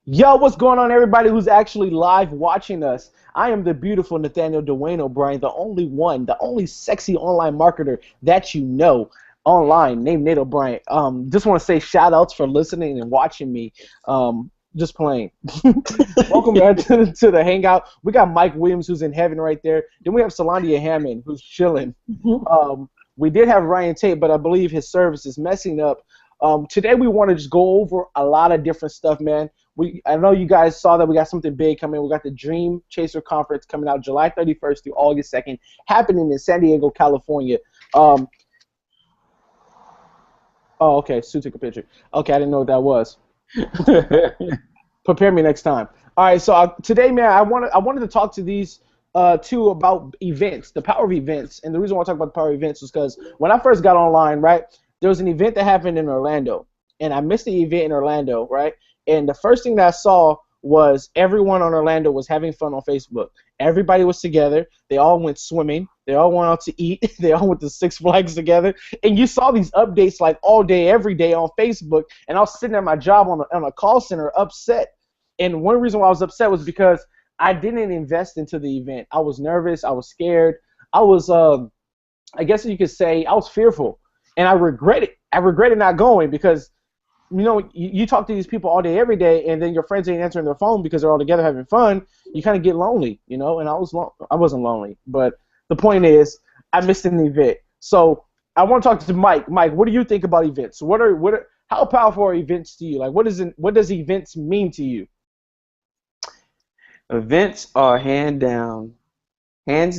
Yo, what's going on, everybody who's actually live watching us? I am the beautiful Nathaniel Dwayne O'Brien, the only one, the only sexy online marketer that you know online, named Nate O'Brien. Just want to say shout outs for listening and watching me. Just playing. Welcome back to the Hangout. We got Mike Williams, who's in heaven right there. Then we have Solandia Hammond, who's chilling. We did have Ryan Tate, but I believe his service is messing up. Today we want to just go over a lot of different stuff, man. I know you guys saw that we got something big coming. We got the Dream Chaser Conference coming out July 31st through August 2nd, happening in San Diego, California. Oh, okay. Sue took a picture. Okay, I didn't know what that was. Prepare me next time. All right, so today, man, I wanted to talk to these two about events, the power of events, and the reason why I talk about the power of events was because when I first got online, right, there was an event that happened in Orlando, and I missed the event in Orlando, right, and the first thing that I saw was everyone on Orlando was having fun on Facebook. Everybody was together. They all went swimming. They all went out to eat. They all went to Six Flags together. And you saw these updates like all day, every day on Facebook. And I was sitting at my job on a call center upset. And one reason why I was upset was because I didn't invest into the event. I was nervous. I was scared. I was, I guess you could say, I was fearful. And I regret it. I regretted not going because you know, you talk to these people all day, every day, and then your friends ain't answering their phone because they're all together having fun. You kind of get lonely, you know. And I wasn't lonely, but the point is, I missed an event. So I want to talk to Mike. Mike, what do you think about events? How powerful are events to you? Like, what does events mean to you? Events are hands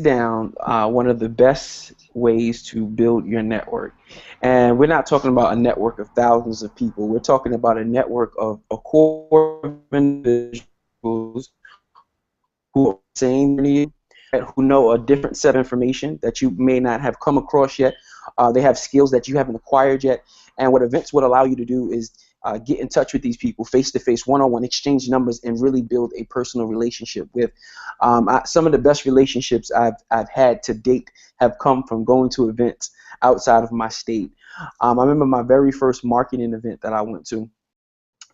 down, one of the best ways to build your network. And we're not talking about a network of thousands of people. We're talking about a network of a core of individuals who are saying to you, who know a different set of information that you may not have come across yet. They have skills that you haven't acquired yet. And what events would allow you to do is get in touch with these people face-to-face, one-on-one, exchange numbers, and really build a personal relationship with. Some of the best relationships I've had to date have come from going to events outside of my state. I remember my very first marketing event that I went to.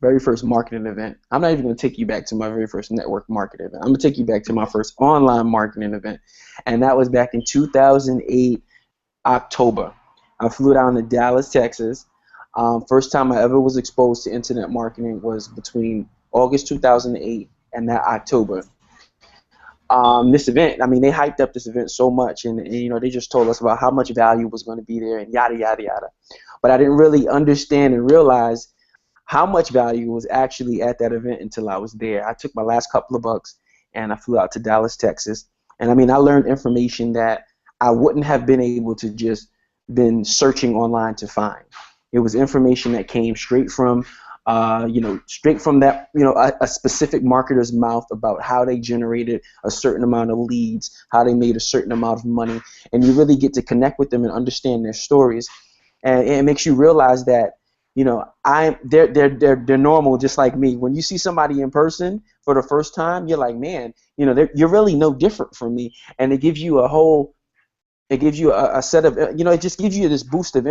Very first marketing event. I'm not even going to take you back to my very first network marketing event. I'm going to take you back to my first online marketing event, and that was back in 2008, October. I flew down to Dallas, Texas. First time I ever was exposed to internet marketing was between August 2008 and that October. This event, I mean, they hyped up this event so much, and you know, they just told us about how much value was going to be there and yada, yada, yada. But I didn't really understand and realize how much value was actually at that event until I was there. I took my last couple of bucks and I flew out to Dallas, Texas. And I mean, I learned information that I wouldn't have been able to just been searching online to find. It was information that came straight from, straight from that, a specific marketer's mouth about how they generated a certain amount of leads, how they made a certain amount of money, and you really get to connect with them and understand their stories. And it makes you realize that, they're normal just like me. When you see somebody in person for the first time, you're like, man, you're really no different from me. And it gives you a set of, it just gives you this boost of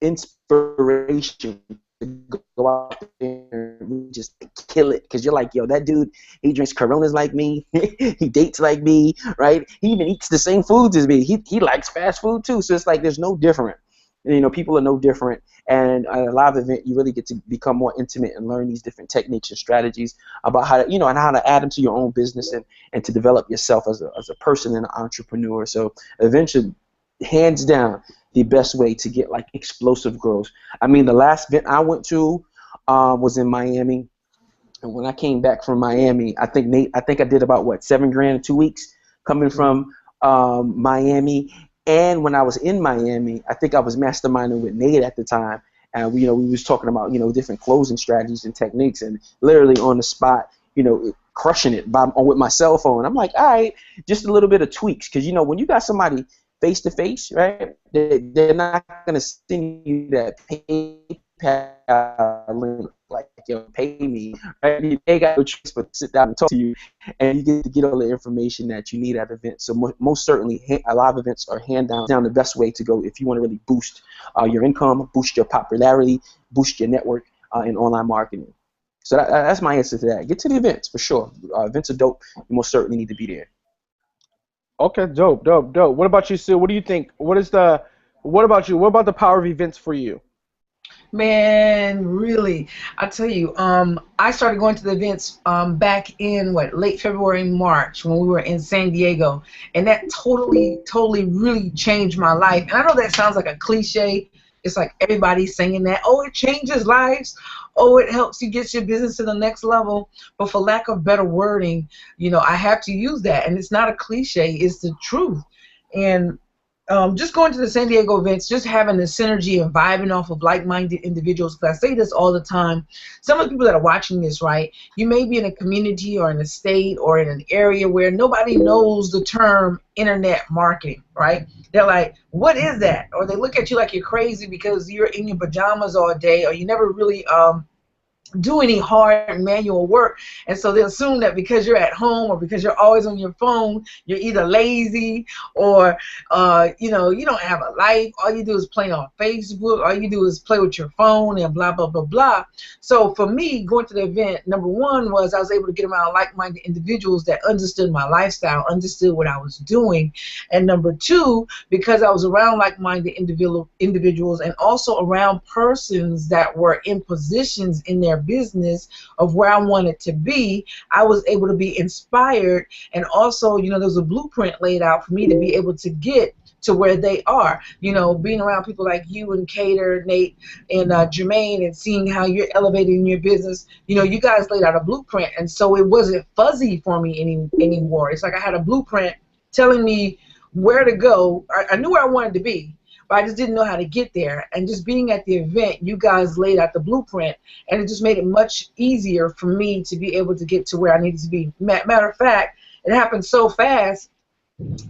inspiration to go out there and just kill it, because you're like, yo, that dude, he drinks Coronas like me, he dates like me, right? He even eats the same foods as me. He likes fast food too. So it's like there's no different. People are no different, and at a live event, you really get to become more intimate and learn these different techniques and strategies about how to, and how to add them to your own business and to develop yourself as a person and an entrepreneur. So eventually, hands down, the best way to get like explosive growth. I mean, the last event I went to was in Miami, and when I came back from Miami, I think I did about $7,000 in 2 weeks coming from Miami. And when I was in Miami, I think I was masterminding with Nate at the time, and we was talking about different closing strategies and techniques, and literally on the spot, crushing it with my cell phone. I'm like, all right, just a little bit of tweaks, because when you got somebody face to face, right? They're not gonna send you that PayPal link like, yo, pay me, right? They got no choice but to sit down and talk to you, and you get to get all the information that you need at events. So most certainly, live events are hand down the best way to go if you want to really boost your income, boost your popularity, boost your network in online marketing. So that's my answer to that. Get to the events for sure. Events are dope. You most certainly need to be there. Okay, dope, dope, dope. What about you, Sue? What do you think? What about you? What about the power of events for you? Man, really, I tell you, I started going to the events back in what late February, March when we were in San Diego, and that totally, really changed my life. And I know that sounds like a cliche. It's like everybody's saying that. Oh, it changes lives. Oh, it helps you get your business to the next level. But for lack of better wording, I have to use that, and it's not a cliche. It's the truth. And just going to the San Diego events, just having the synergy and vibing off of like-minded individuals. Because I say this all the time. Some of the people that are watching this, right, you may be in a community or in a state or in an area where nobody knows the term internet marketing, right? They're like, what is that? Or they look at you like you're crazy because you're in your pajamas all day, or you never really do any hard manual work, and so they assume that because you're at home or because you're always on your phone, you're either lazy or you don't have a life. All you do is play on Facebook. All you do is play with your phone and blah blah blah blah. So for me, going to the event, number one was I was able to get around like-minded individuals that understood my lifestyle, understood what I was doing, and number two, because I was around like-minded individuals and also around persons that were in positions in their business of where I wanted to be, I was able to be inspired, and also, there's a blueprint laid out for me to be able to get to where they are. Being around people like you and Cater, Nate, and Jermaine, and seeing how you're elevating your business, you guys laid out a blueprint, and so it wasn't fuzzy for me anymore. It's like I had a blueprint telling me where to go. I knew where I wanted to be, but I just didn't know how to get there. And just being at the event, you guys laid out the blueprint, and it just made it much easier for me to be able to get to where I needed to be. Matter of fact, it happened so fast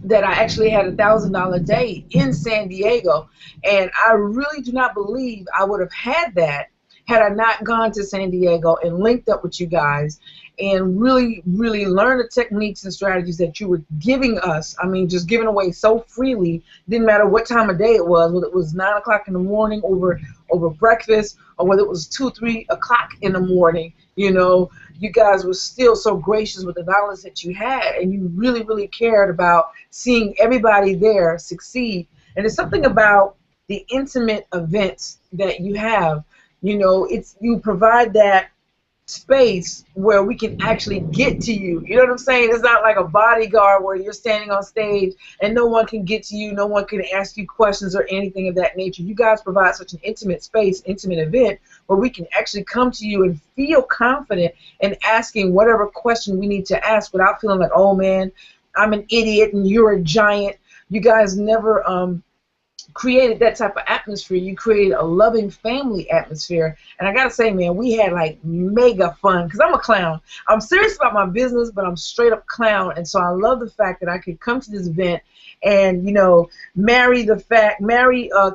that I actually had $1,000 day in San Diego, and I really do not believe I would have had that had I not gone to San Diego and linked up with you guys and really, really learned the techniques and strategies that you were giving us. I mean, just giving away so freely. Didn't matter what time of day it was, whether it was 9 o'clock in the morning over breakfast, or whether it was 2, 3 o'clock in the morning. You guys were still so gracious with the knowledge that you had, and you really, really cared about seeing everybody there succeed. And there's something about the intimate events that you have. You provide that space where we can actually get to you. You know what I'm saying? It's not like a bodyguard where you're standing on stage and no one can get to you, no one can ask you questions or anything of that nature. You guys provide such an intimate space, intimate event, where we can actually come to you and feel confident in asking whatever question we need to ask without feeling like, oh man, I'm an idiot and you're a giant. You guys never created that type of atmosphere. You created a loving family atmosphere, and I gotta say, man, we had like mega fun, because I'm a clown. I'm serious about my business, but I'm straight up clown, and so I love the fact that I could come to this event and marry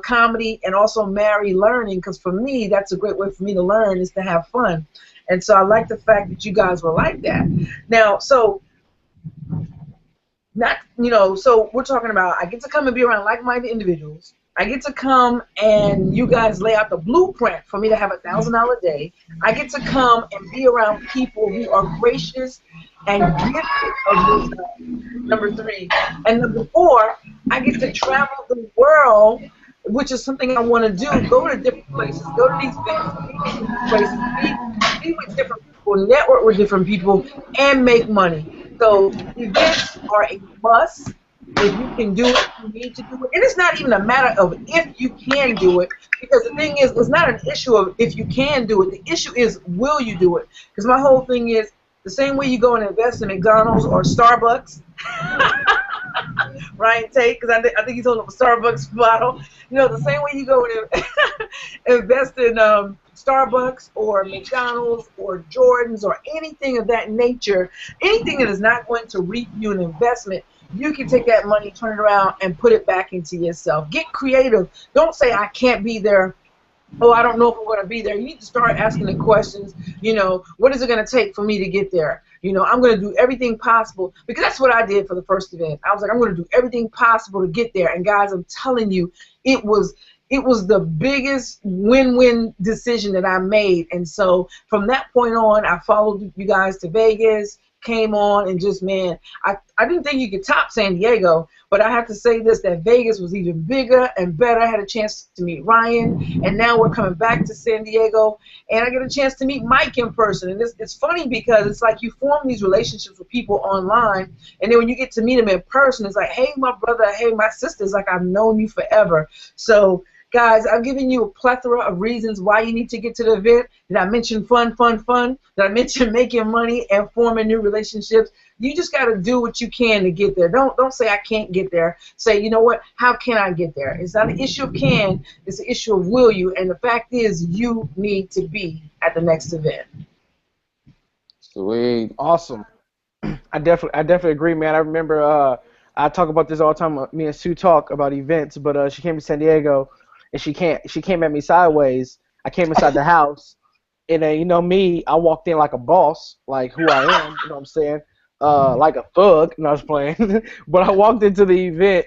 comedy and also marry learning, because for me that's a great way for me to learn, is to have fun. And so I like the fact that you guys were like that. Now, so we're talking about, I get to come and be around like-minded individuals. I get to come and you guys lay out the blueprint for me to have $1,000 day. I get to come and be around people who are gracious and gifted of this. Number three. And number four, I get to travel the world, which is something I want to do. Go to different places. Go to these events, be in different places, be with different people, network with different people, and make money. So events are a must. If you can do it, you need to do it. And it's not even a matter of if you can do it, because the thing is, it's not an issue of if you can do it. The issue is, will you do it? Because my whole thing is, the same way you go and invest in McDonald's or Starbucks, Ryan Tate, because I think he's holding up a Starbucks bottle. The same way you go and invest in Starbucks or McDonald's or Jordan's or anything of that nature, anything that is not going to reap you an investment, you can take that money, turn it around, and put it back into yourself. Get creative. Don't say, I can't be there. Oh, I don't know if I'm going to be there. You need to start asking the questions, what is it going to take for me to get there? I'm going to do everything possible, because that's what I did for the first event. I was like, I'm going to do everything possible to get there. And guys, I'm telling you, it was it was the biggest win-win decision that I made. And so from that point on, I followed you guys to Vegas, came on, and just, man, I didn't think you could top San Diego, but I have to say this, that Vegas was even bigger and better. I had a chance to meet Ryan, and now we're coming back to San Diego, and I get a chance to meet Mike in person. And it's funny because it's like you form these relationships with people online, and then when you get to meet them in person, it's like, hey, my brother, hey, my sister. It's like I've known you forever. So, guys, I've given you a plethora of reasons why you need to get to the event. Did I mention fun, fun, fun? Did I mention making money and forming new relationships? You just got to do what you can to get there. Don't say I can't get there. Say, you know what? How can I get there? It's not an issue of can. It's an issue of will you. And the fact is, you need to be at the next event. Sweet. Awesome. I definitely agree, man. I remember I talk about this all the time. Me and Sue talk about events, but she came to San Diego, and she came at me sideways. I came inside the house, and then, you know me, I walked in like a boss, like who I am. You know what I'm saying? Like a thug. No, I was playing. But I walked into the event.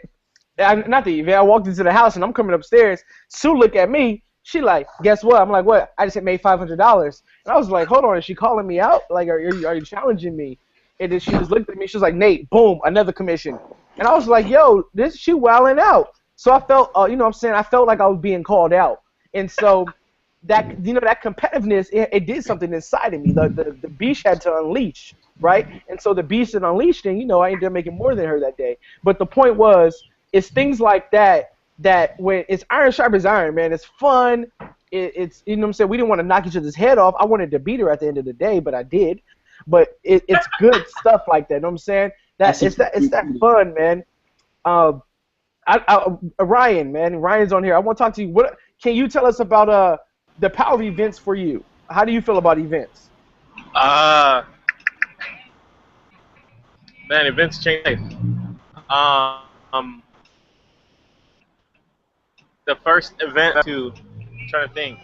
Not the event. I walked into the house, and I'm coming upstairs. Sue looked at me. She like, guess what? I'm like, what? I just made $500. And I was like, hold on, is she calling me out? Like, are you challenging me? And then she just looked at me. She was like, Nate, boom, another commission. And I was like, yo, she wilding out. So I felt, you know what I'm saying? I felt like I was being called out. And so that, you know, that competitiveness, it did something inside of me. The beast had to unleash, right? And so the beast had unleashed, and, you know, I ended up making more than her that day. But the point was, it's things like that when it's iron sharp as iron, man, it's fun. It's, you know what I'm saying? We didn't want to knock each other's head off. I wanted to beat her at the end of the day, but I did. But it's good stuff like that. You know what I'm saying? It's that fun, man. Ryan, man, Ryan's on here. I want to talk to you. What can you tell us about the power of events for you? How do you feel about events? Man, events change life. The first event I'm trying to think.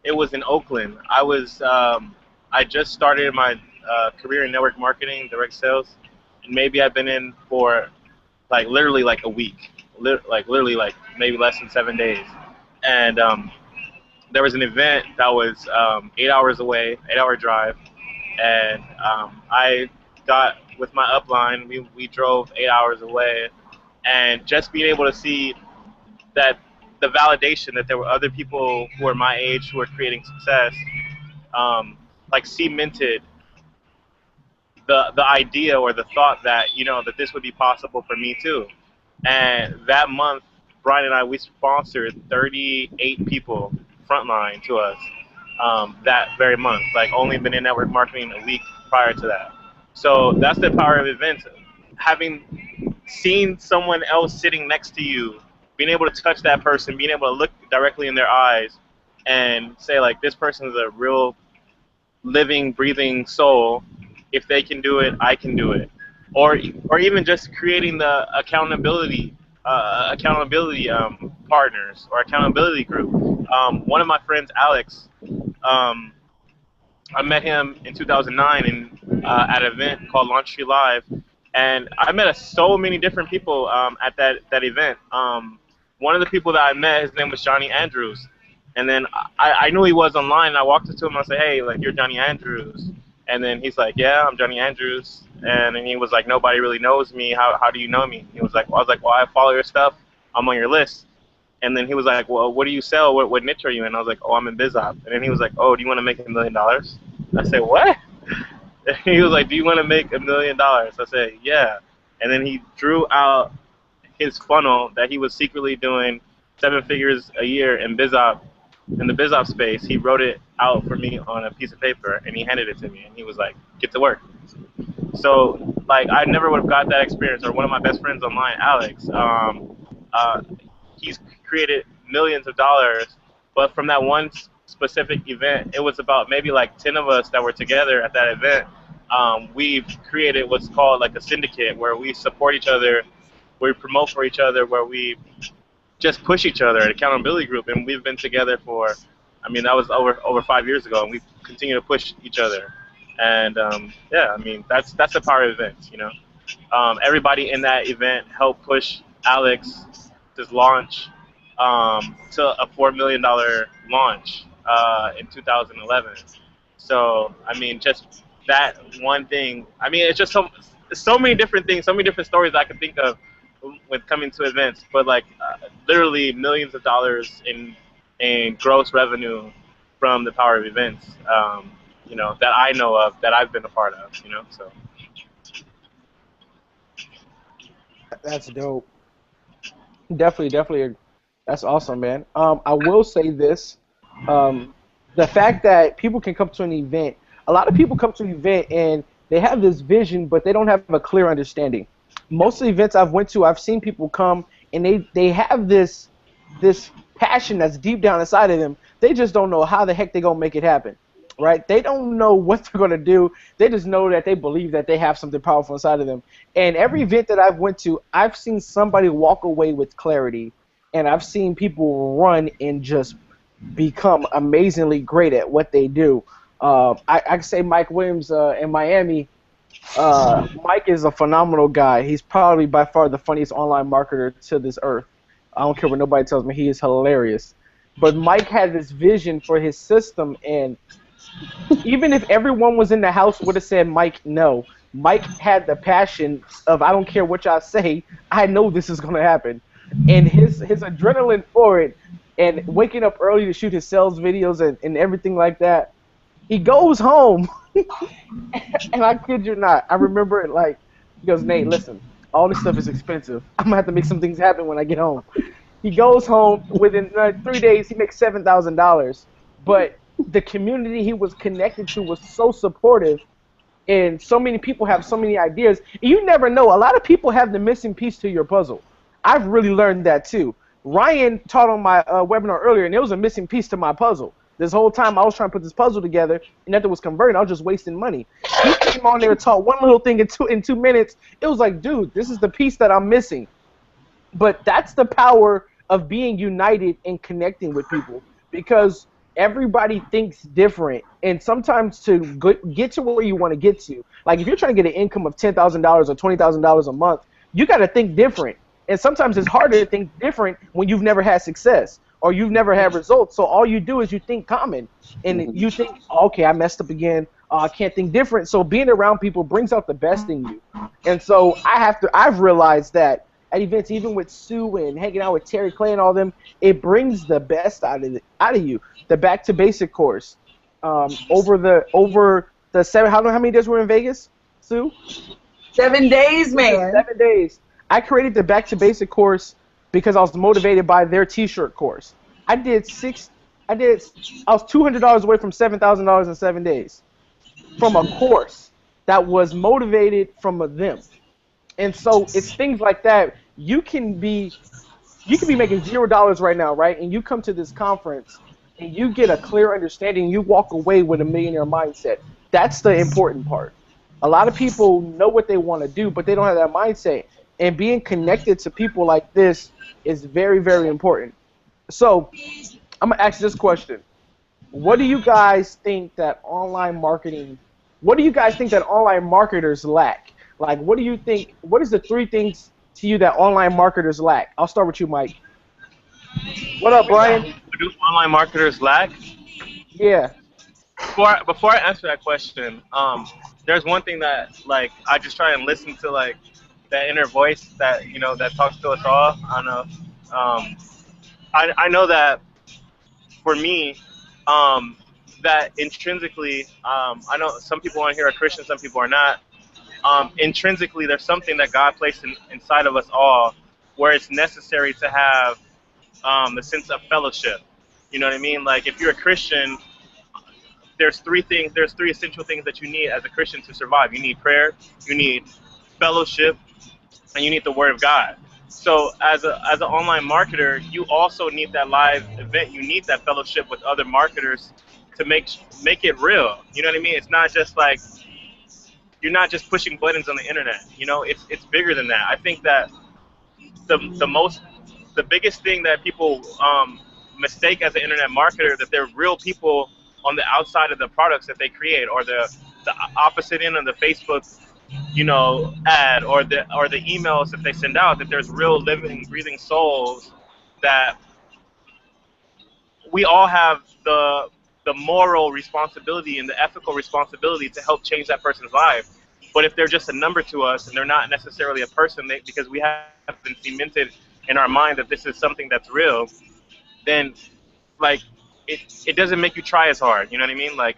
It was in Oakland. I just started my career in network marketing, direct sales, and maybe I've been in for like literally like a week, literally like maybe less than 7 days. And there was an event that was 8 hours away, 8-hour drive, and I got with my upline. We drove 8 hours away, and just being able to see that the validation that there were other people who were my age who were creating success, like cemented the idea or the thought that, you know, that this would be possible for me too. And that month, Brian and I, we sponsored 38 people frontline to us that very month. Like, only been in network marketing a week prior to that. So that's the power of events. Having seen someone else sitting next to you, being able to touch that person, being able to look directly in their eyes and say, like, this person is a real living, breathing soul. If they can do it, I can do it. Or even just creating the accountability partners or accountability group. One of my friends, Alex, I met him in 2009 at an event called Launch Tree Live, and I met so many different people at that event. One of the people that I met, his name was Johnny Andrews, and then I knew he was online. And I walked up to him and I said, "Hey, like, you're Johnny Andrews?" And then he's like, "Yeah, I'm Johnny Andrews." And then he was like, "Nobody really knows me. How do you know me?" He was like, I was like, "Well, I follow your stuff. I'm on your list." And then he was like, "Well, what do you sell? What niche are you in?" I was like, "Oh, I'm in BizOp." And then he was like, "Oh, do you want to make $1 million?" I said, "What?" And he was like, "Do you want to make $1 million?" I said, "Yeah." And then he drew out his funnel that he was secretly doing 7 figures a year in BizOp, in the BizOp space. He wrote it out for me on a piece of paper, and he handed it to me, and he was like, "Get to work." So, like, I never would have got that experience. Or one of my best friends online, Alex, he's created millions of dollars, but from that one specific event, it was about maybe like 10 of us that were together at that event. We've created what's called like a syndicate, where we support each other, where we promote for each other, where we just push each other, an accountability group. And we've been together for, I mean, that was over 5 years ago, and we continue to push each other. And yeah, I mean, that's the power of events, you know. Everybody in that event helped push Alex to launch. to a $4 million launch in 2011. So I mean, just that one thing. I mean, it's just so many different things, so many different stories I could think of with coming to events. But like literally millions of dollars in gross revenue from the power of events. You know, that I know of, that I've been a part of. You know, so. That's dope. Definitely. That's awesome, man. I will say this. Um, the fact that people can come to an event, a lot of people come to an event and they have this vision, but they don't have a clear understanding. Most of the events I've went to, I've seen people come and they have this passion that's deep down inside of them. They just don't know how the heck they're gonna make it happen, right? They don't know what they're gonna do. They just know that they believe that they have something powerful inside of them. And every event that I've went to, I've seen somebody walk away with clarity, and I've seen people run and just become amazingly great at what they do. I can say Mike Williams in Miami. Mike is a phenomenal guy. He's probably by far the funniest online marketer to this earth. I don't care what nobody tells me. He is hilarious. But Mike had this vision for his system, and even if everyone was in the house would have said, Mike, no. Mike had the passion of, I don't care what y'all say, I know this is going to happen. And his adrenaline for it, and waking up early to shoot his sales videos and everything like that, he goes home, and I kid you not, I remember it like, he goes, Nate, listen, all this stuff is expensive. I'm going to have to make some things happen when I get home. He goes home, within 3 days, he makes $7,000. But the community he was connected to was so supportive, and so many people have so many ideas. You never know. A lot of people have the missing piece to your puzzle. I've really learned that too. Ryan taught on my webinar earlier, and it was a missing piece to my puzzle. This whole time I was trying to put this puzzle together, and nothing was converting. I was just wasting money. He came on there and taught one little thing in 2 minutes. It was like, dude, this is the piece that I'm missing. But that's the power of being united and connecting with people, because everybody thinks different, and sometimes to get to where you want to get to, like if you're trying to get an income of $10,000 or $20,000 a month, you got to think different. And sometimes it's harder to think different when you've never had success or you've never had results. So all you do is you think common, and you think, okay, I messed up again. I can't think different. So being around people brings out the best in you. And so I've realized that at events, even with Sue and hanging out with Terry Clay and all them, it brings the best out of you. The Back to Basic course, over the how many days were in Vegas, Sue? 7 days, man. 7 days. I created the Back to Basic course because I was motivated by their T-shirt course. I was $200 away from $7,000 in 7 days from a course that was motivated from them. And so it's things like that. You can be making $0 right now, right? And you come to this conference and you get a clear understanding. You walk away with a millionaire mindset. That's the important part. A lot of people know what they want to do, but they don't have that mindset. And being connected to people like this is very, very important. So I'm gonna ask this question: what do you guys think that online marketers lack? Like, what do you think? What is the 3 things to you that online marketers lack? I'll start with you, Mike. What up, Brian? What do online marketers lack? Yeah. Before I answer that question, there's one thing that like I just try and listen to, like that inner voice that that talks to us all. I don't know. I know that for me, that intrinsically, I know some people on here are Christian, some people are not. Intrinsically, there's something that God placed inside of us all, where it's necessary to have the sense of fellowship. You know what I mean? Like if you're a Christian, there's 3 essential things that you need as a Christian to survive. You need prayer, you need fellowship, and you need the Word of God. So as an online marketer, you also need that live event. You need that fellowship with other marketers to make it real. You know what I mean? It's not just like you're not just pushing buttons on the internet. It's bigger than that. I think that the biggest thing that people mistake as an internet marketer, that they're real people on the outside of the products that they create, or the opposite end of the Facebook ad, or the emails that they send out, that there's real living, breathing souls that we all have the moral responsibility and the ethical responsibility to help change that person's life. But if they're just a number to us and they're not necessarily a person, because we have been cemented in our mind that this is something that's real, then like it doesn't make you try as hard. You know what I mean? Like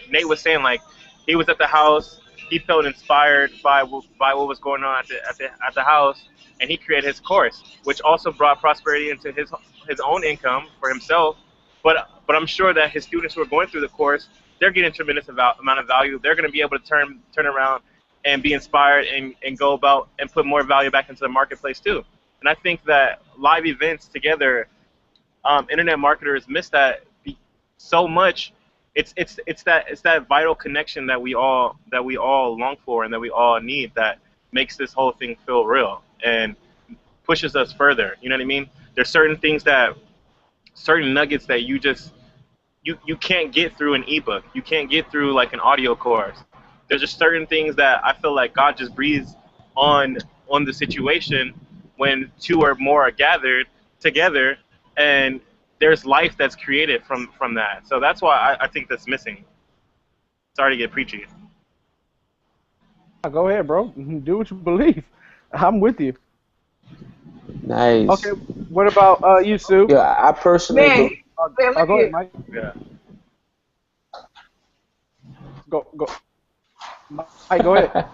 Nate was saying, like he was at the house, he felt inspired by what was going on at the house, and he created his course, which also brought prosperity into his own income for himself. But I'm sure that his students who are going through the course, they're getting a tremendous amount of value. They're going to be able to turn around and be inspired and go about and put more value back into the marketplace too. And I think that live events together, internet marketers miss that so much. It's that vital connection that we all long for and that we all need, that makes this whole thing feel real and pushes us further. You know what I mean? There's certain nuggets that you can't get through an ebook. You can't get through like an audio course. There's just certain things that I feel like God just breathes on the situation when two or more are gathered together, and there's life that's created from that. So that's why I think that's missing. Sorry to get preachy. Go ahead, bro. Do what you believe. I'm with you. Nice. Okay, what about you, Sue? Yeah, I personally. Man, Go ahead, Mike. Yeah. Go. Mike, go ahead.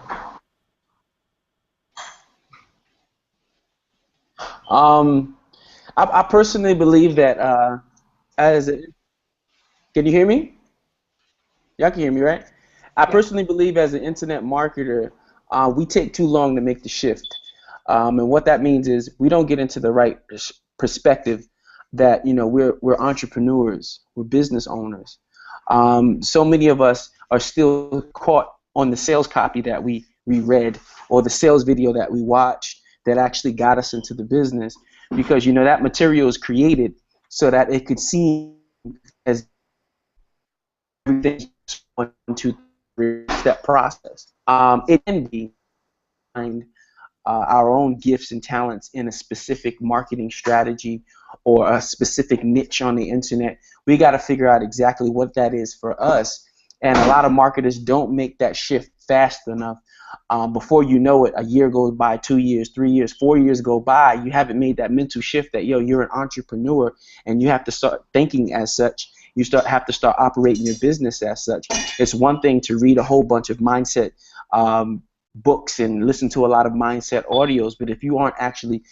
I personally believe that can you hear me? Y'all can hear me, right? I personally believe as an internet marketer, we take too long to make the shift. And what that means is we don't get into the right perspective that, we're entrepreneurs, we're business owners. So many of us are still caught on the sales copy that we read or the sales video that we watched that actually got us into the business, because that material is created so that it could seem as everything's 1, 2, 3-step process. It can be our own gifts and talents in a specific marketing strategy or a specific niche on the internet. We got to figure out exactly what that is for us. And a lot of marketers don't make that shift fast enough. Before you know it, a year goes by, 2 years, 3 years, 4 years go by. You haven't made that mental shift that, you're an entrepreneur and you have to start thinking as such. You have to start operating your business as such. It's one thing to read a whole bunch of mindset books and listen to a lot of mindset audios, but if you aren't actually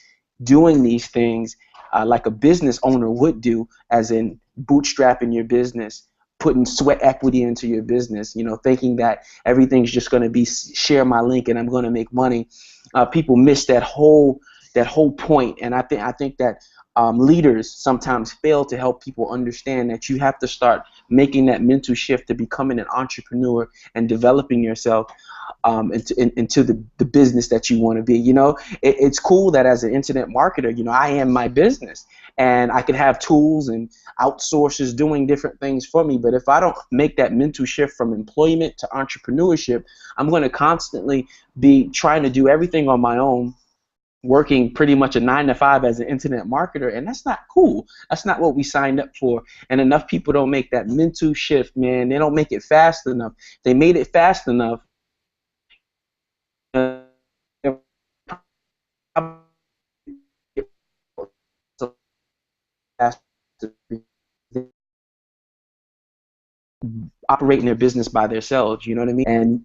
doing these things like a business owner would do, as in bootstrapping your business, putting sweat equity into your business, thinking that everything's just going to be share my link and I'm going to make money, people miss that whole point. And I think that leaders sometimes fail to help people understand that you have to start making that mental shift to becoming an entrepreneur and developing yourself into the business that you want to be. It's cool that as an internet marketer, I am my business and I can have tools and outsourcers doing different things for me. But if I don't make that mental shift from employment to entrepreneurship, I'm going to constantly be trying to do everything on my own, working pretty much a 9 to 5 as an internet marketer, and that's not cool. That's not what we signed up for. And enough people don't make that mental shift, man. They don't make it fast enough. If they made it fast enough, operating their business by themselves, you know what I mean, and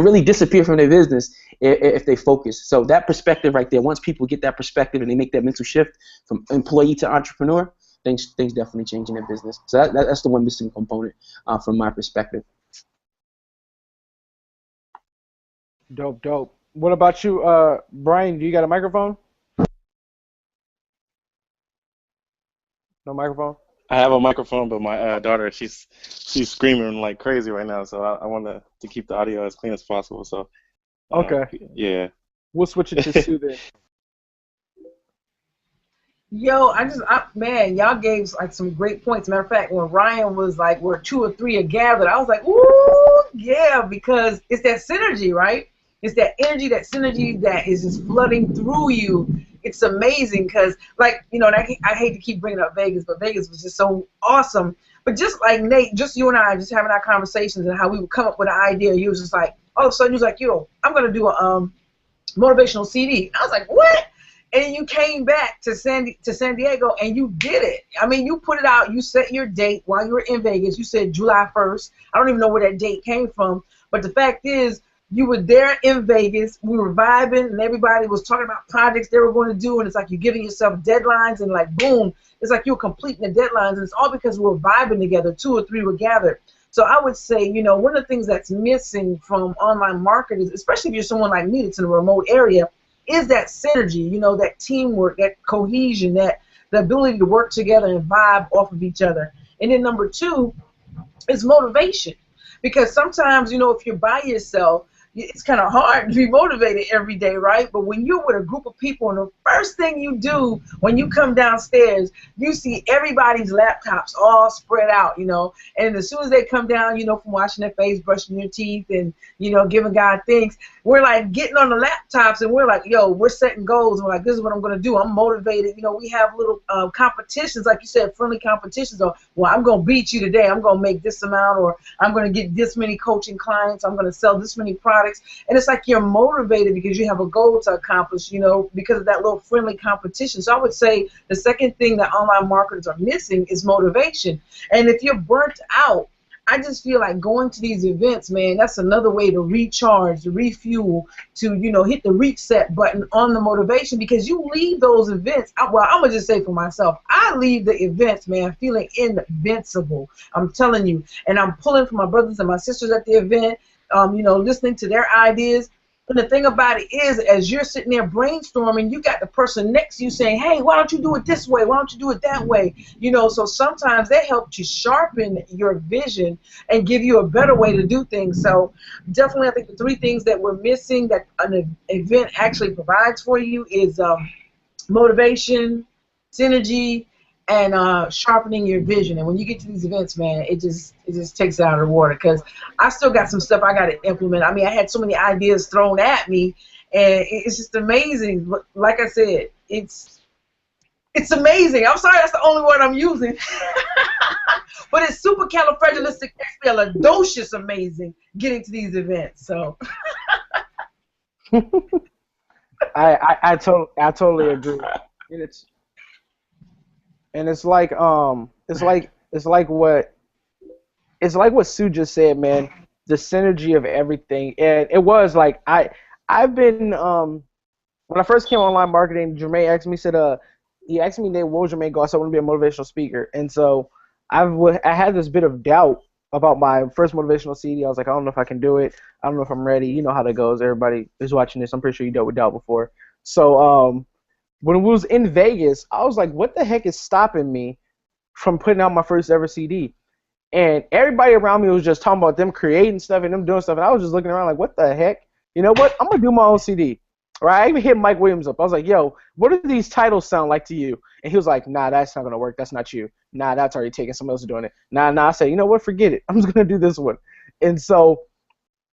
really disappear from their business if they focus. So that perspective right there, once people get that perspective and they make that mental shift from employee to entrepreneur, things definitely change in their business. So that's the one missing component from my perspective. Dope. What about you, Brian? Do you got a microphone? No microphone? I have a microphone, but my daughter, she's screaming like crazy right now, so I want to keep the audio as clean as possible. So okay, yeah, we'll switch it to Sue then. Yo, man, y'all gave like some great points. Matter of fact, when Ryan was like, where 2 or 3 are gathered, I was like, ooh, yeah, because it's that synergy, right? It's that energy, that synergy that is just flooding through you, it's amazing because, like, you know, and I hate to keep bringing up Vegas, but Vegas was just so awesome. But just like Nate, just you and I just having our conversations and how we would come up with an idea, you was just like, all of a sudden, you was like, yo, I'm going to do a motivational CD. I was like, what? And you came back to San Diego and you did it. I mean, you put it out. You set your date while you were in Vegas. You said July 1st. I don't even know where that date came from. But the fact is, you were there in Vegas. We were vibing, and everybody was talking about projects they were going to do. And it's like you're giving yourself deadlines, and like, boom, it's like you're completing the deadlines. And it's all because we were vibing together. 2 or 3 were gathered. So I would say, you know, one of the things that's missing from online marketers, especially if you're someone like me that's in a remote area, is that synergy, you know, that teamwork, that cohesion, that the ability to work together and vibe off of each other. And then number 2 is motivation. Because sometimes, you know, if you're by yourself, it's kind of hard to be motivated every day, right? But when you're with a group of people and the first thing you do when you come downstairs, you see everybody's laptops all spread out, you know, and as soon as they come down, you know, from washing their face, brushing their teeth, and, you know, giving God thanks, we're like getting on the laptops and we're like, yo, we're setting goals. We're like, this is what I'm going to do. I'm motivated. You know, we have little competitions, like you said, friendly competitions. Or, well, I'm going to beat you today. I'm going to make this amount, or I'm going to get this many coaching clients. I'm going to sell this many products. And it's like you're motivated because you have a goal to accomplish, you know, because of that little friendly competition. So I would say the second thing that online marketers are missing is motivation. And if you're burnt out, I just feel like going to these events, man, that's another way to recharge, to refuel, to, you know, hit the reset button on the motivation, because you leave those events. Well, I'm going to just say for myself, I leave the events, man, feeling invincible. I'm telling you. And I'm pulling for my brothers and my sisters at the event, you know, listening to their ideas. And the thing about it is, as you're sitting there brainstorming, you got the person next to you saying, hey, why don't you do it this way? Why don't you do it that way? You know, so sometimes they help to sharpen your vision and give you a better way to do things. So definitely I think the 3 things that we're missing that an event actually provides for you is motivation, synergy, and sharpening your vision. And when you get to these events, man, it just takes it out of the water, because I still got some stuff I got to implement. I mean, I had so many ideas thrown at me, and it's just amazing. Like I said, it's amazing. I'm sorry, that's the only word I'm using. But it's supercalifragilisticexpialidocious amazing getting to these events. So I totally agree. And it's like what Sue just said, man. The synergy of everything, and it was like I've been when I first came online marketing, Jermaine asked me, he asked me, Nate, what was your main goal? I said I want to be a motivational speaker, and so I had this bit of doubt about my first motivational CD. I was like, I don't know if I can do it. I don't know if I'm ready. You know how that goes. Everybody who's watching this, I'm pretty sure you dealt with doubt before. So when we was in Vegas, I was like, what the heck is stopping me from putting out my first ever CD? And everybody around me was just talking about them creating stuff and them doing stuff, and I was just looking around like, what the heck? You know what? I'm going to do my own CD. Right? I even hit Mike Williams up. I was like, yo, what do these titles sound like to you? And he was like, nah, that's not going to work. That's not you. Nah, that's already taken. Someone else is doing it. Nah. I said, you know what? Forget it. I'm just going to do this one. And so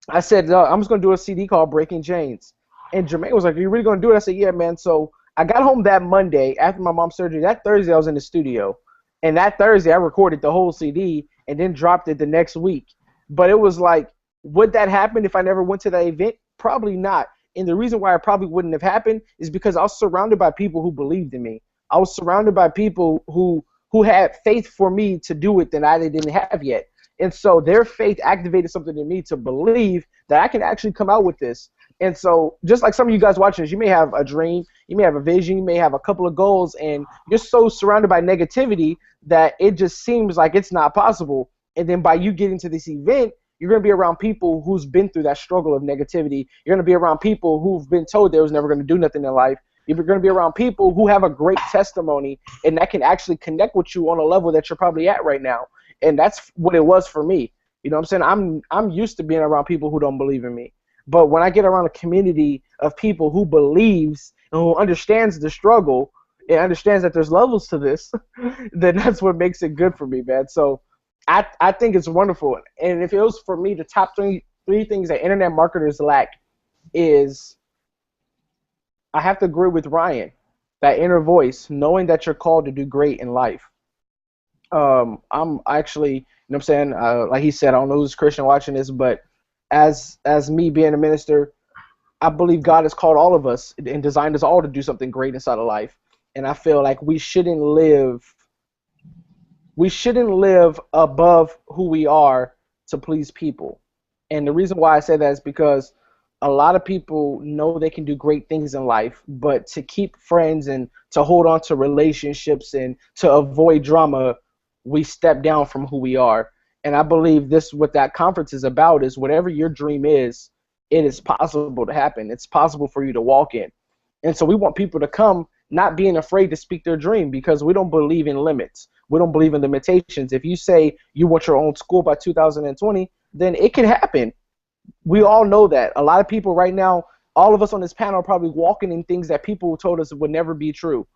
I said, I'm just going to do a CD called Breaking Chains. And Jermaine was like, are you really going to do it? I said, yeah, man. So I got home that Monday after my mom's surgery. That Thursday I was in the studio. And that Thursday I recorded the whole CD and then dropped it the next week. But it was like, would that happen if I never went to that event? Probably not. And the reason why it probably wouldn't have happened is because I was surrounded by people who believed in me. I was surrounded by people who had faith for me to do it that I didn't have yet. And so their faith activated something in me to believe that I can actually come out with this. And so just like some of you guys watching this, you may have a dream, you may have a vision, you may have a couple of goals, and you're so surrounded by negativity that it just seems like it's not possible. And then by you getting to this event, you're going to be around people who's been through that struggle of negativity. You're going to be around people who've been told they was never going to do nothing in life. You're going to be around people who have a great testimony and that can actually connect with you on a level that you're probably at right now. And that's what it was for me. You know what I'm saying? I'm used to being around people who don't believe in me. But when I get around a community of people who believes and who understands the struggle and understands that there's levels to this, then that's what makes it good for me, man. So I think it's wonderful. And if it was for me, the top three things that internet marketers lack is, I have to agree with Ryan. that inner voice, knowing that you're called to do great in life. I'm actually, you know what I'm saying, like he said, I don't know who's Christian watching this, but as me being a minister, I believe God has called all of us and designed us all to do something great inside of life. And I feel like we shouldn't live above who we are to please people. And the reason why I say that is because a lot of people know they can do great things in life, but to keep friends and to hold on to relationships and to avoid drama, we step down from who we are. And I believe this what that conference is about is whatever your dream is, it is possible to happen. It's possible for you to walk in. And so we want people to come not being afraid to speak their dream because we don't believe in limits. We don't believe in limitations. If you say you want your own school by 2020, then it can happen. We all know that. A lot of people right now, all of us on this panel are probably walking in things that people told us would never be true.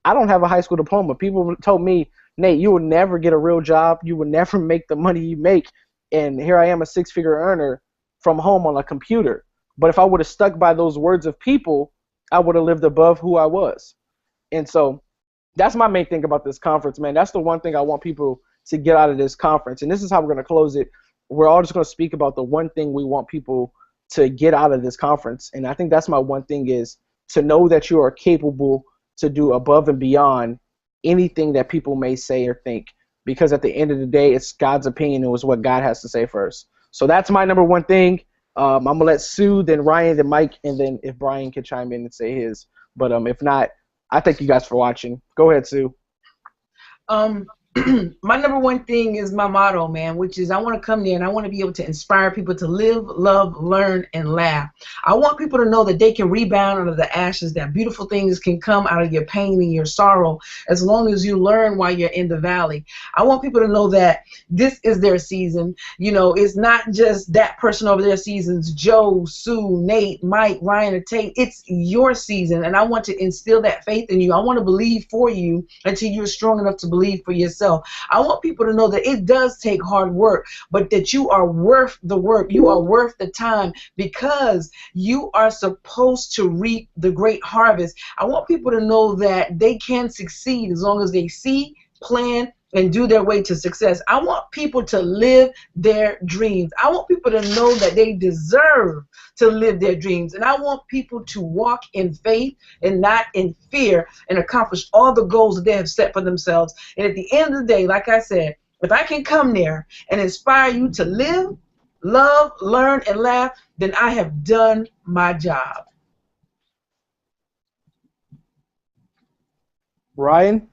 I don't have a high school diploma. People told me, Nate, you will never get a real job. You will never make the money you make. And here I am, a six-figure earner from home on a computer. But if I would have stuck by those words of people, I would have lived above who I was. And so that's my main thing about this conference, man. That's the one thing I want people to get out of this conference. And this is how we're going to close it. We're all just going to speak about the one thing we want people to get out of this conference. And I think that's my one thing is to know that you are capable to do above and beyond anything that people may say or think. Because at the end of the day, it's God's opinion. It was what God has to say first. So that's my number one thing. I'm going to let Sue, then Ryan, then Mike, and then if Brian can chime in and say his. But if not, I thank you guys for watching. Go ahead, Sue. My number one thing is my motto, man, which is I want to come there and I want to be able to inspire people to live, love, learn, and laugh. I want people to know that they can rebound out of the ashes, that beautiful things can come out of your pain and your sorrow as long as you learn while you're in the valley. I want people to know that this is their season. You know, it's not just that person over their seasons, Joe, Sue, Nate, Mike, Ryan, or Tate. It's your season, and I want to instill that faith in you. I want to believe for you until you're strong enough to believe for yourself. I want people to know that it does take hard work, but that you are worth the work. You are worth the time because you are supposed to reap the great harvest. I want people to know that they can succeed as long as they see, plan, and do their way to success. I want people to live their dreams. I want people to know that they deserve to live their dreams. And I want people to walk in faith and not in fear and accomplish all the goals that they have set for themselves. And at the end of the day, like I said, if I can come there and inspire you to live, love, learn, and laugh, then I have done my job. Ryan?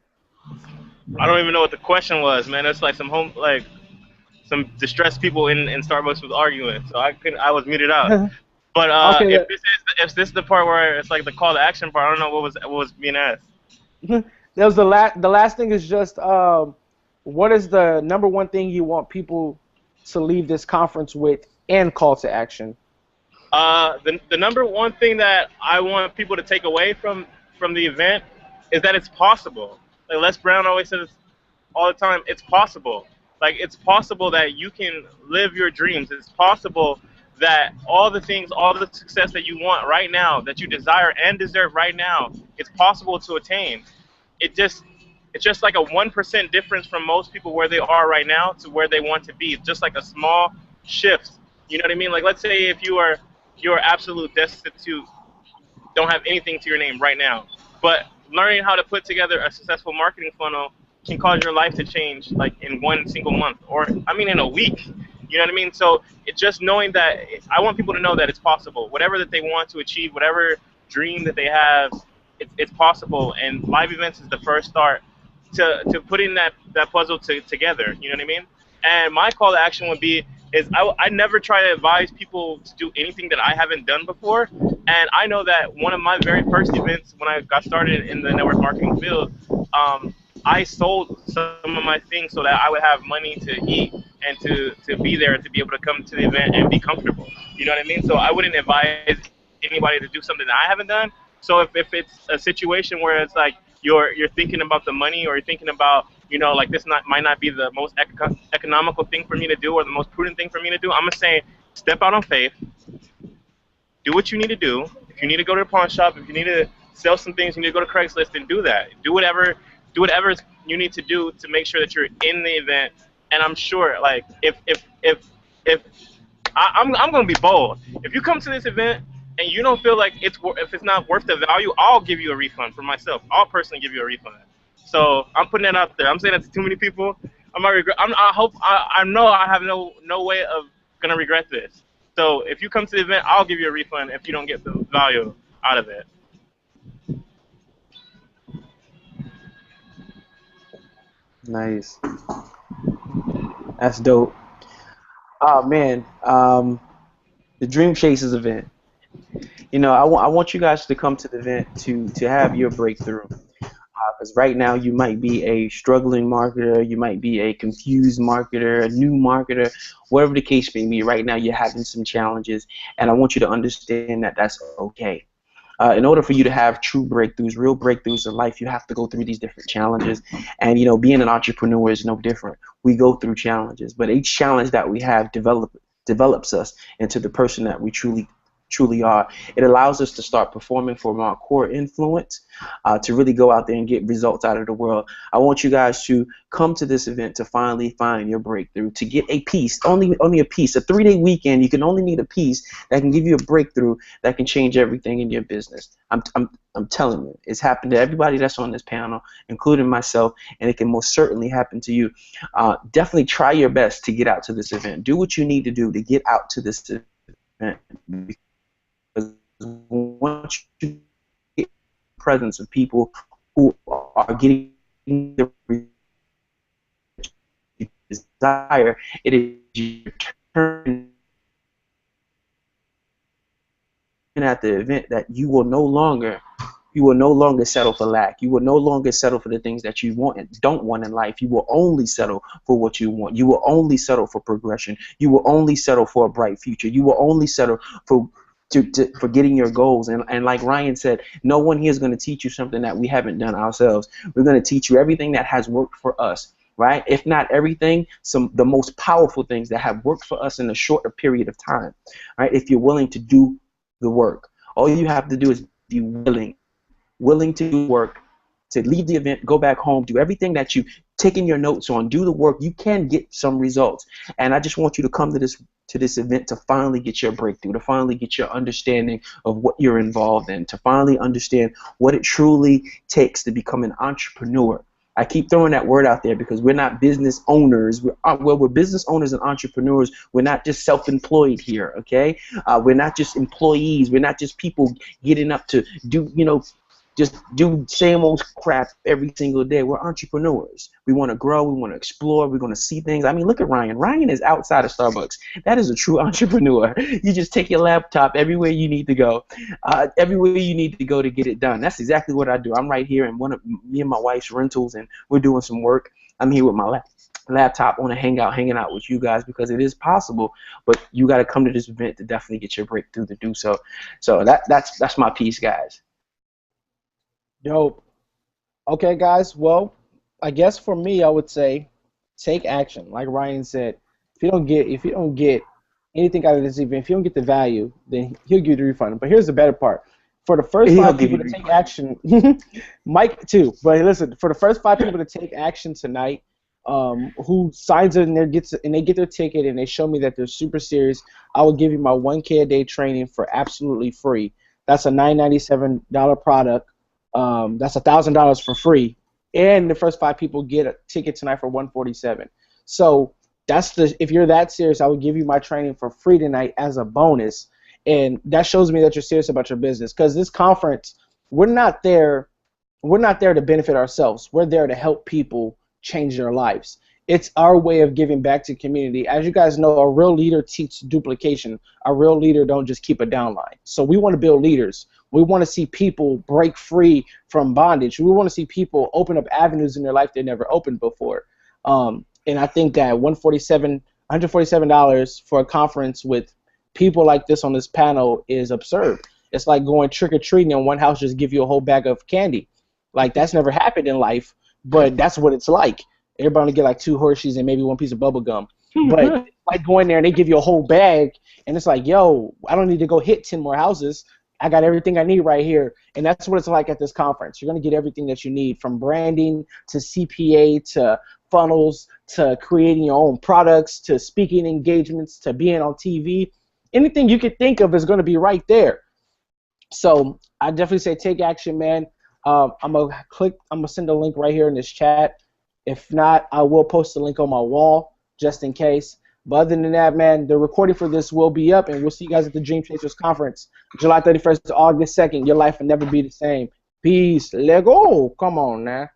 I don't even know what the question was, man. It's like some distressed people in Starbucks was arguing, so I was muted out. But Okay. if this is the part where it's like the call to action part, I don't know what was being asked. That was the last thing is just what is the number one thing you want people to leave this conference with and call to action? The number one thing that I want people to take away from the event is that it's possible. Like Les Brown always says all the time, it's possible. Like, it's possible that you can live your dreams. It's possible that all the things, all the success that you want right now, that you desire and deserve right now, it's possible to attain. It's just like a 1% difference from most people where they are right now to where they want to be. It's just like a small shift. You know what I mean? Like, let's say if you're absolute destitute, don't have anything to your name right now, but learning how to put together a successful marketing funnel can cause your life to change, like in one single month, or in a week. You know what I mean? So it's just knowing that I want people to know that it's possible. Whatever that they want to achieve, whatever dream that they have, it's possible. And live events is the first start to putting that puzzle together. You know what I mean? And my call to action would be is I never try to advise people to do anything that I haven't done before. And I know that one of my very first events when I got started in the network marketing field, I sold some of my things so that I would have money to eat and to be there, to be able to come to the event and be comfortable. You know what I mean? So I wouldn't advise anybody to do something that I haven't done. So if it's a situation where it's like you're thinking about the money or you're thinking about, like this might not be the most economical thing for me to do or the most prudent thing for me to do, I'm going to say step out on faith, do what you need to do. If you need to go to the pawn shop, if you need to sell some things, you need to go to Craigslist and do that. Do whatever you need to do to make sure that you're in the event. And I'm sure, like, if I'm gonna be bold. If you come to this event and you don't feel like if it's not worth the value, I'll give you a refund for myself. I'll personally give you a refund. So I'm putting that out there. I'm saying that to too many people. I know I have no way of gonna regret this. So if you come to the event, I'll give you a refund if you don't get the value out of it. Nice. That's dope. Oh man, the Dream Chasers event. You know, I want you guys to come to the event to have your breakthrough. Because right now you might be a struggling marketer, you might be a confused marketer, a new marketer, whatever the case may be. Right now you're having some challenges, and I want you to understand that that's okay. In order for you to have true breakthroughs, real breakthroughs in life, you have to go through these different challenges. And, you know, being an entrepreneur is no different. We go through challenges, but each challenge that we have develops us into the person that we truly are. It allows us to start performing from our core influence, to really go out there and get results out of the world. I want you guys to come to this event to finally find your breakthrough, to get a piece, only a piece. A 3-day weekend, you can only need a piece that can give you a breakthrough that can change everything in your business. I'm telling you, it's happened to everybody that's on this panel, including myself, and it can most certainly happen to you. Definitely try your best to get out to this event. Do what you need to do to get out to this event. Once you get the presence of people who are getting the desire, it is your turn at the event that you will no longer settle for lack. You will no longer settle for the things that you want and don't want in life. You will only settle for what you want. You will only settle for progression. You will only settle for a bright future. You will only settle for getting your goals. And like Ryan said, no one here is going to teach you something that we haven't done ourselves. We're going to teach you everything that has worked for us, right? If not everything, the most powerful things that have worked for us in a shorter period of time, right? If you're willing to do the work, all you have to do is be willing to do work, to leave the event, go back home, do everything that you taken your notes on, do the work. You can get some results. And I just want you to come to this event to finally get your breakthrough, to finally get your understanding of what you're involved in, to finally understand what it truly takes to become an entrepreneur. I keep throwing that word out there because we're not business owners. We're business owners and entrepreneurs. We're not just self-employed here, okay? We're not just employees. We're not just people getting up to do, just do same old crap every single day. We're entrepreneurs. We want to grow. We want to explore. We're going to see things. I mean, look at Ryan. Ryan is outside of Starbucks. That is a true entrepreneur. You just take your laptop everywhere you need to go, everywhere you need to go to get it done. That's exactly what I do. I'm right here in one of me and my wife's rentals, and we're doing some work. I'm here with my laptop on a Hangout, hanging out with you guys because it is possible. But you got to come to this event to definitely get your breakthrough to do so. So that's my piece, guys. Dope. Okay, guys. Well, I guess for me, I would say take action. Like Ryan said, if you don't get anything out of this event, if you don't get the value, then he'll give you the refund. But here's the better part. For the first 5 people to take action, Mike too. But listen, for the first 5 people to take action tonight, who signs in there they get their ticket and they show me that they're super serious, I will give you my 1K a day training for absolutely free. That's a $997 product. That's $1,000 for free, and the first 5 people get a ticket tonight for $147. So if you're that serious, I would give you my training for free tonight as a bonus, and that shows me that you're serious about your business. Because this conference, we're not there to benefit ourselves. We're there to help people change their lives. It's our way of giving back to the community. As you guys know, a real leader teaches duplication. A real leader don't just keep a downline. So we want to build leaders. We want to see people break free from bondage. We want to see people open up avenues in their life they never opened before. And I think that $147 for a conference with people like this on this panel is absurd. It's like going trick-or-treating and one house just give you a whole bag of candy. Like, that's never happened in life, but that's what it's like. Everybody get like 2 Hershey's and maybe 1 piece of bubble gum. But it's like going there and they give you a whole bag, and it's like, yo, I don't need to go hit 10 more houses. I got everything I need right here. And that's what it's like at this conference. You're going to get everything that you need, from branding to CPA to funnels to creating your own products to speaking engagements to being on TV. Anything you could think of is going to be right there. So I definitely say take action, man. I'm gonna send a link right here in this chat. If not, I will post a link on my wall just in case. But other than that, man, the recording for this will be up, and we'll see you guys at the Dream Chasers Conference, July 31st to August 2nd. Your life will never be the same. Peace. Lego. Come on now.